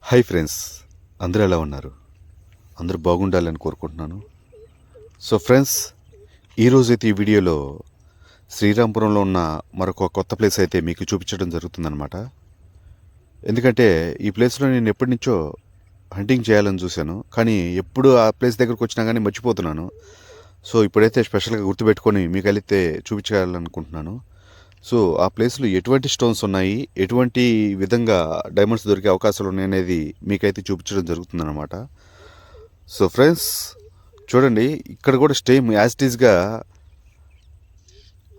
Hi friends, అందరూ ఎలా ఉన్నారు? అందరూ బాగుండాలని కోరుకుంటున్నాను. సో ఫ్రెండ్స్, ఈరోజైతే ఈ వీడియోలో శ్రీరాంపురంలో ఉన్న మరొక కొత్త ప్లేస్ అయితే మీకు చూపించడం జరుగుతుందన్నమాట. ఎందుకంటే ఈ ప్లేస్లో నేను ఎప్పటి నుంచో హంటింగ్ చేయాలని చూశాను, కానీ ఎప్పుడు ఆ ప్లేస్ దగ్గరకు వచ్చినా కానీ మర్చిపోతున్నాను. సో ఇప్పుడైతే స్పెషల్గా గుర్తుపెట్టుకొని మీకు అయితే చూపించాలనుకుంటున్నాను. సో ఆ ప్లేస్లో ఎటువంటి స్టోన్స్ ఉన్నాయి, ఎటువంటి విధంగా డైమండ్స్ దొరికే అవకాశాలు ఉన్నాయి అనేది మీకైతే చూపించడం జరుగుతుందన్నమాట. సో ఫ్రెండ్స్ చూడండి, ఇక్కడ కూడా స్టేమ్ యాజ్ ఇట్ ఈస్గా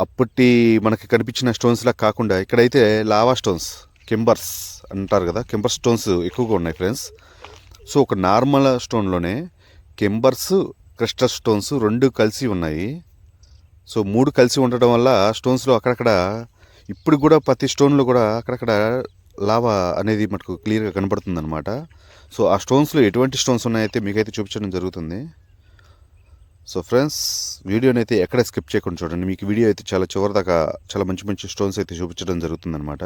అప్పటి మనకి కనిపించిన స్టోన్స్లా కాకుండా ఇక్కడైతే లావా స్టోన్స్, కింబర్స్ అంటారు కదా, కింబర్ స్టోన్స్ ఎక్కువగా ఉన్నాయి ఫ్రెండ్స్. సో ఒక నార్మల్ స్టోన్లోనే కింబర్స్, క్రిస్టల్ స్టోన్స్ రెండు కలిసి ఉన్నాయి. సో మూడు కలిసి ఉండడం వల్ల స్టోన్స్లో అక్కడక్కడ ఇప్పుడు కూడా ప్రతి స్టోన్లో కూడా అక్కడక్కడ లావా అనేది మనకు క్లియర్గా కనబడుతుంది అనమాట. సో ఆ స్టోన్స్లో ఎటువంటి స్టోన్స్ ఉన్నాయైతే మీకైతే చూపించడం జరుగుతుంది. సో ఫ్రెండ్స్, వీడియోని అయితే ఎక్కడ స్కిప్ చేయకుండా చూడండి. మీకు వీడియో అయితే చాలా చివరిదాకా చాలా మంచి మంచి స్టోన్స్ అయితే చూపించడం జరుగుతుంది అనమాట.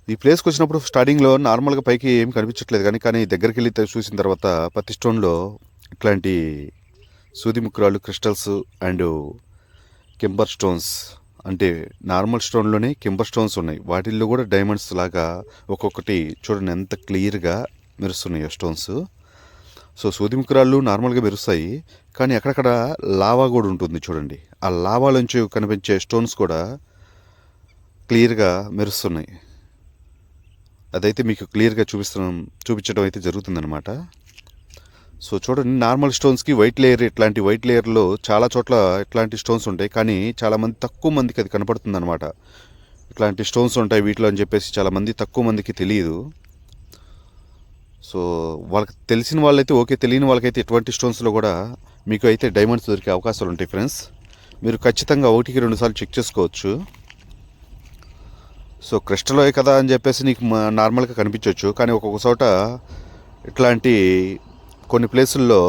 ఈ ప్లేస్కి వచ్చినప్పుడు స్టార్టింగ్లో నార్మల్గా పైకి ఏం కనిపించట్లేదు, కానీ దగ్గరికి వెళ్ళి చూసిన తర్వాత ప్రతి స్టోన్లో ఇట్లాంటి సూది ముక్కురాళ్ళు, క్రిస్టల్స్ అండ్ కింబర్ స్టోన్స్, అంటే నార్మల్ స్టోన్లోనే కింబర్ స్టోన్స్ ఉన్నాయి. వాటిల్లో కూడా డైమండ్స్ లాగా ఒక్కొక్కటి చూడండి ఎంత క్లియర్గా మెరుస్తున్నాయి స్టోన్స్. సో సూది ముక్కురాళ్ళు నార్మల్గా మెరుస్తాయి, కానీ అక్కడక్కడ లావా కూడా ఉంటుంది చూడండి. ఆ లావాలోంచి కనిపించే స్టోన్స్ కూడా క్లియర్గా మెరుస్తున్నాయి. అదైతే మీకు క్లియర్గా చూపించడం అయితే జరుగుతుందన్నమాట. సో చూడండి, నార్మల్ స్టోన్స్కి వైట్ లేయర్, ఇట్లాంటి వైట్ లేయర్లో చాలా చోట్ల ఇట్లాంటి స్టోన్స్ ఉంటాయి, కానీ చాలామంది తక్కువ మందికి అది కనపడుతుంది అనమాట. ఇట్లాంటి స్టోన్స్ ఉంటాయి వీటిలో అని చెప్పేసి చాలామంది తక్కువ మందికి తెలియదు. సో వాళ్ళకి తెలిసిన వాళ్ళైతే ఓకే, తెలియని వాళ్ళకైతే ఎటువంటి స్టోన్స్లో కూడా మీకు అయితే డైమండ్స్ దొరికే అవకాశాలు ఉంటాయి ఫ్రెండ్స్. మీరు ఖచ్చితంగా 1-2 సార్లు చెక్ చేసుకోవచ్చు. సో క్రిస్టల్ కదా అని చెప్పేసి నీకు నార్మల్గా కనిపించవచ్చు, కానీ ఒక్కొక్క చోట ఇట్లాంటి కొన్ని ప్లేసుల్లో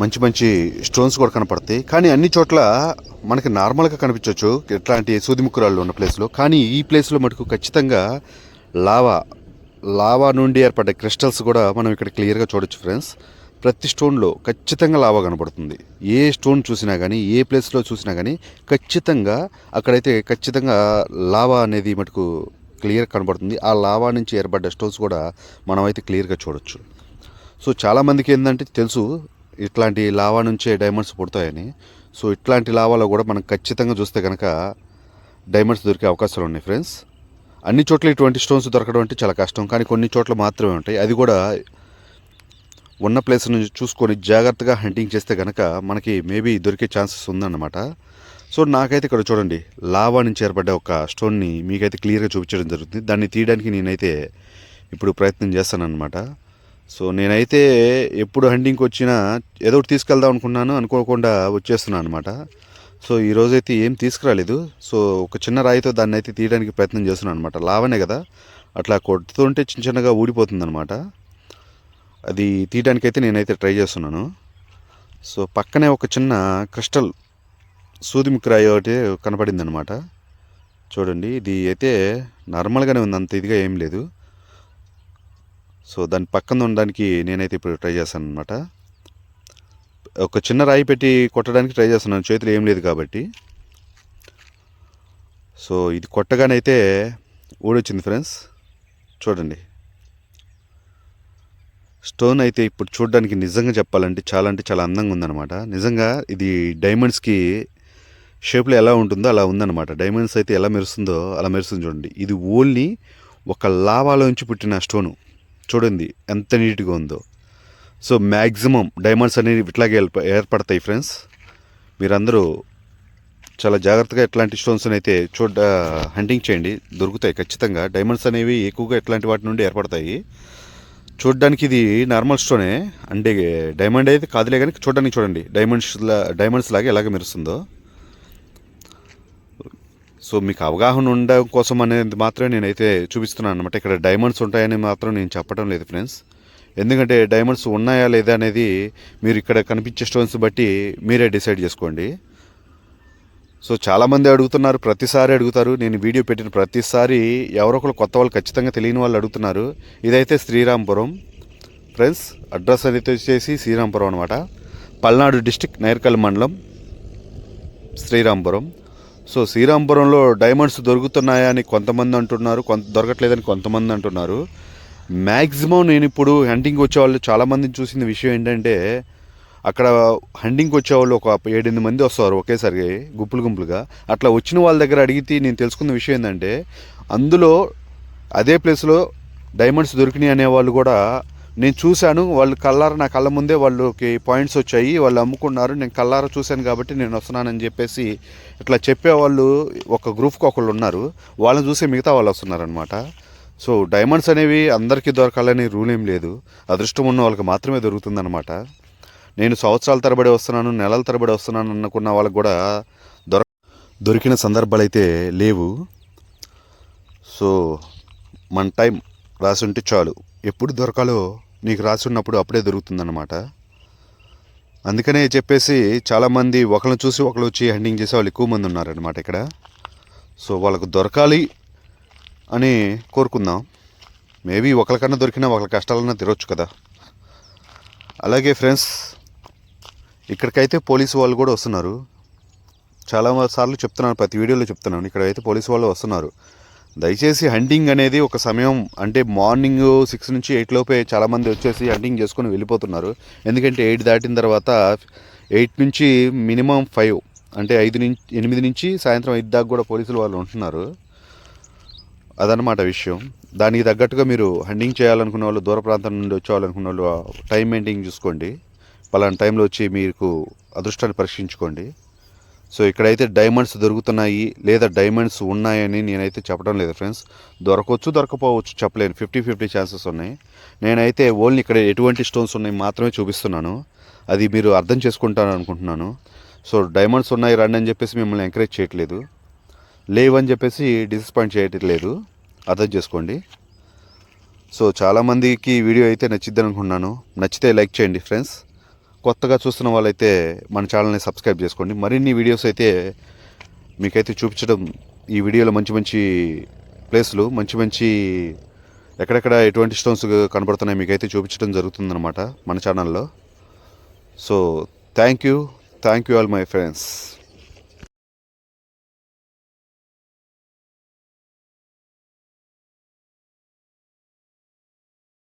మంచి మంచి స్టోన్స్ కూడా కనపడతాయి, కానీ అన్ని చోట్ల మనకి నార్మల్గా కనిపించవచ్చు ఇట్లాంటి సూదిముక్కురాళ్ళు ఉన్న ప్లేస్లో. కానీ ఈ ప్లేస్లో మటుకు ఖచ్చితంగా లావా నుండి ఏర్పడ్డ క్రిస్టల్స్ కూడా మనం ఇక్కడ క్లియర్గా చూడొచ్చు ఫ్రెండ్స్. ప్రతి స్టోన్లో ఖచ్చితంగా లావా కనపడుతుంది. ఏ స్టోన్ చూసినా కానీ, ఏ ప్లేస్లో చూసినా కానీ ఖచ్చితంగా అక్కడైతే ఖచ్చితంగా లావా అనేది మటుకు క్లియర్ కనబడుతుంది. ఆ లావా నుంచి ఏర్పడ్డ స్టోన్స్ కూడా మనం అయితే క్లియర్గా చూడొచ్చు. సో చాలామందికి ఏంటంటే తెలుసు ఇట్లాంటి లావా నుంచే డైమండ్స్ పుడతాయని. సో ఇట్లాంటి లావాలో కూడా మనం ఖచ్చితంగా చూస్తే కనుక డైమండ్స్ దొరికే అవకాశాలు ఉన్నాయి ఫ్రెండ్స్. అన్ని చోట్ల ఇటువంటి స్టోన్స్ దొరకడం అంటే చాలా కష్టం, కానీ కొన్ని చోట్ల మాత్రమే ఉంటాయి. అది కూడా ఉన్న ప్లేస్ నుంచి చూసుకొని జాగ్రత్తగా హంటింగ్ చేస్తే కనుక మనకి మేబీ దొరికే ఛాన్సెస్ ఉందన్నమాట. సో నాకైతే ఇక్కడ చూడండి, లావా నుంచి ఏర్పడ్డ ఒక స్టోన్ని మీకైతే క్లియర్గా చూపించడం జరుగుతుంది. దాన్ని తీయడానికి నేనైతే ఇప్పుడు ప్రయత్నం చేస్తానన్నమాట. సో నేనైతే ఎప్పుడు హంటింగ్కి వచ్చినా ఏదో ఒకటి తీసుకెళ్దాం అనుకోకుండా వచ్చేస్తున్నాను అనమాట. సో ఈరోజైతే ఏం తీసుకురాలేదు. సో ఒక చిన్న రాయితో దాన్ని అయితే తీయడానికి ప్రయత్నం చేస్తున్నాను అనమాట. లావానే కదా, అట్లా కొడుతుంటే చిన్నగా ఊడిపోతుంది అనమాట. అది తీయడానికైతే నేనైతే ట్రై చేస్తున్నాను. సో పక్కనే ఒక చిన్న క్రిస్టల్ సూదిముక్కురాయి ఒకటి కనపడింది అనమాట. చూడండి, ఇది అయితే నార్మల్గానే ఉంది, అంత ఇదిగా ఏం లేదు. సో దాని పక్కన ఉండడానికి నేనైతే ఇప్పుడు ట్రై చేస్తాను అనమాట. ఒక చిన్న రాయి పెట్టి కొట్టడానికి ట్రై చేస్తున్నాను, చేతులు ఏం లేదు కాబట్టి. సో ఇది కొట్టగానైతే ఊడొచ్చింది ఫ్రెండ్స్. చూడండి, స్టోన్ అయితే ఇప్పుడు చూడడానికి నిజంగా చెప్పాలంటే చాలా అందంగా ఉందన్నమాట. నిజంగా ఇది డైమండ్స్కి షేప్లో ఎలా ఉంటుందో అలా ఉందన్నమాట. డైమండ్స్ అయితే ఎలా మెరుస్తుందో అలా మెరుస్తుంది చూడండి. ఇది ఓన్లీ ఒక లావాలోంచి పుట్టిన స్టోను. చూడండి ఎంత నీట్గా ఉందో. సో మ్యాక్సిమం డైమండ్స్ అనేవి ఇట్లాగే ఏర్పడతాయి ఫ్రెండ్స్. మీరందరూ చాలా జాగ్రత్తగా ఇట్లాంటి స్టోన్స్ అయితే హంటింగ్ చేయండి, దొరుకుతాయి ఖచ్చితంగా. డైమండ్స్ అనేవి ఎక్కువగా ఇట్లాంటి వాటి నుండి ఏర్పడతాయి. చూడడానికి ఇది నార్మల్ స్టోనే, అంటే డైమండ్ అయితే కాదులే, కానీ చూడడానికి చూడండి డైమండ్స్ లాగా ఎలాగ మెరుస్తుందో. సో మీకు అవగాహన ఉండడం కోసం అనేది మాత్రమే నేనైతే చూపిస్తున్నాను అనమాట. ఇక్కడ డైమండ్స్ ఉంటాయని మాత్రం నేను చెప్పడం లేదు ఫ్రెండ్స్. ఎందుకంటే డైమండ్స్ ఉన్నాయా లేదా అనేది మీరు ఇక్కడ కనిపించే స్టోన్స్ బట్టి మీరే డిసైడ్ చేసుకోండి. సో చాలామంది అడుగుతున్నారు, ప్రతిసారి అడుగుతారు. నేను వీడియో పెట్టిన ప్రతిసారి ఎవరో ఒకరు కొత్త వాళ్ళు ఖచ్చితంగా తెలియని వాళ్ళు అడుగుతున్నారు. ఇదైతే శ్రీరాంపురం ఫ్రెండ్స్. అడ్రస్ అనేది వచ్చేసి శ్రీరాంపురం అనమాట. పల్నాడు డిస్టిక్ నేర్కల్ మండలం శ్రీరాంపురం. సో శ్రీరాంపురంలో డైమండ్స్ దొరుకుతున్నాయా అని కొంతమంది అంటున్నారు, దొరకట్లేదని కొంతమంది అంటున్నారు. మ్యాక్సిమం నేను ఇప్పుడు హంటింగ్కి వచ్చేవాళ్ళు చాలామందిని చూసిన విషయం ఏంటంటే, అక్కడ హంటింగ్కి వచ్చేవాళ్ళు ఒక 7-8 మంది వస్తారు ఒకేసారి గుంపులుగా. అట్లా వచ్చిన వాళ్ళ దగ్గర అడిగితే నేను తెలుసుకున్న విషయం ఏంటంటే, అందులో అదే ప్లేస్లో డైమండ్స్ దొరికినాయి అనేవాళ్ళు కూడా నేను చూశాను. వాళ్ళు నా కళ్ళ ముందే వాళ్ళకి పాయింట్స్ వచ్చాయి, వాళ్ళు అమ్ముకున్నారు, నేను కళ్ళారా చూశాను కాబట్టి నేను వస్తున్నానని చెప్పేసి ఇట్లా చెప్పేవాళ్ళు ఒక గ్రూప్కి ఒకళ్ళు ఉన్నారు. వాళ్ళని చూసి మిగతా వాళ్ళు వస్తున్నారనమాట. సో డైమండ్స్ అనేవి అందరికీ దొరకాలని రూల్ ఏం లేదు, అదృష్టం ఉన్న వాళ్ళకి మాత్రమే దొరుకుతుందన్నమాట. నేను సంవత్సరాల తరబడి వస్తున్నాను, నెలల తరబడి వస్తున్నాను అనుకున్న వాళ్ళకి కూడా దొరికిన సందర్భాలు అయితే లేవు. సో మన టైం రాసి ఉంటే చాలు, ఎప్పుడు దొరకాలో నీకు రాసి ఉన్నప్పుడు అప్పుడే దొరుకుతుందన్నమాట. అందుకనే చెప్పేసి చాలామంది ఒకరిని చూసి ఒకరు వచ్చి హంటింగ్ చేసే వాళ్ళు ఎక్కువ మంది ఉన్నారనమాట ఇక్కడ. సో వాళ్ళకు దొరకాలి అని కోరుకుందాం. మేబీ ఒకరికన్నా దొరికినా ఒకరి కష్టాలన్నా తిరగచ్చు కదా. అలాగే ఫ్రెండ్స్, ఇక్కడికైతే పోలీసు వాళ్ళు కూడా వస్తున్నారు. చాలా సార్లు చెప్తున్నాను, ప్రతి వీడియోలో చెప్తున్నాను, ఇక్కడైతే పోలీసు వాళ్ళు వస్తున్నారు. దయచేసి హంటింగ్ అనేది ఒక సమయం, అంటే మార్నింగ్ 6 నుంచి 8 లోపే చాలామంది వచ్చేసి హంటింగ్ చేసుకొని వెళ్ళిపోతున్నారు. ఎందుకంటే 8 దాటిన తర్వాత 8 నుంచి మినిమం 5, అంటే 8 నుంచి సాయంత్రం 5 దాకా కూడా పోలీసులు వాళ్ళు ఉంటున్నారు. అదనమాట విషయం. దానికి తగ్గట్టుగా మీరు హంటింగ్ చేయాలనుకున్న వాళ్ళు, దూర ప్రాంతం నుండి వచ్చేవాళ్ళనుకున్న వాళ్ళు టైం మెయింటైన్ చూసుకోండి. పలానా టైంలో వచ్చి మీకు అదృష్టాన్ని పరీక్షించుకోండి. సో ఇక్కడైతే డైమండ్స్ దొరుకుతున్నాయి లేదా డైమండ్స్ ఉన్నాయని నేనైతే చెప్పడం లేదు ఫ్రెండ్స్. దొరకవచ్చు, దొరకపోవచ్చు, చెప్పలేను. 50-50 ఛాన్సెస్ ఉన్నాయి. నేనైతే ఓన్లీ ఇక్కడ ఎటువంటి స్టోన్స్ ఉన్నాయి మాత్రమే చూపిస్తున్నాను. అది మీరు అర్థం చేసుకుంటాను అనుకుంటున్నాను. సో డైమండ్స్ ఉన్నాయి రండి అని చెప్పేసి మిమ్మల్ని ఎంకరేజ్ చేయట్లేదు, లేవని చెప్పేసి డిసప్పాయింట్ చేయట్లేదు, అర్థం చేసుకోండి. సో చాలామందికి వీడియో అయితే నచ్చిద్దని అనుకుంటున్నాను. నచ్చితే లైక్ చేయండి ఫ్రెండ్స్. కొత్తగా చూస్తున్న వాళ్ళైతే మన ఛానల్ని సబ్స్క్రైబ్ చేసుకోండి. మరిన్ని వీడియోస్ అయితే మీకైతే చూపించడం, ఈ వీడియోలో మంచి ప్లేస్లు, మంచి ఎక్కడెక్కడ ఎటువంటి స్టోన్స్ కనబడుతున్నాయి మీకైతే చూపించడం జరుగుతుందన్నమాట మన ఛానల్లో. So thank you all my friends.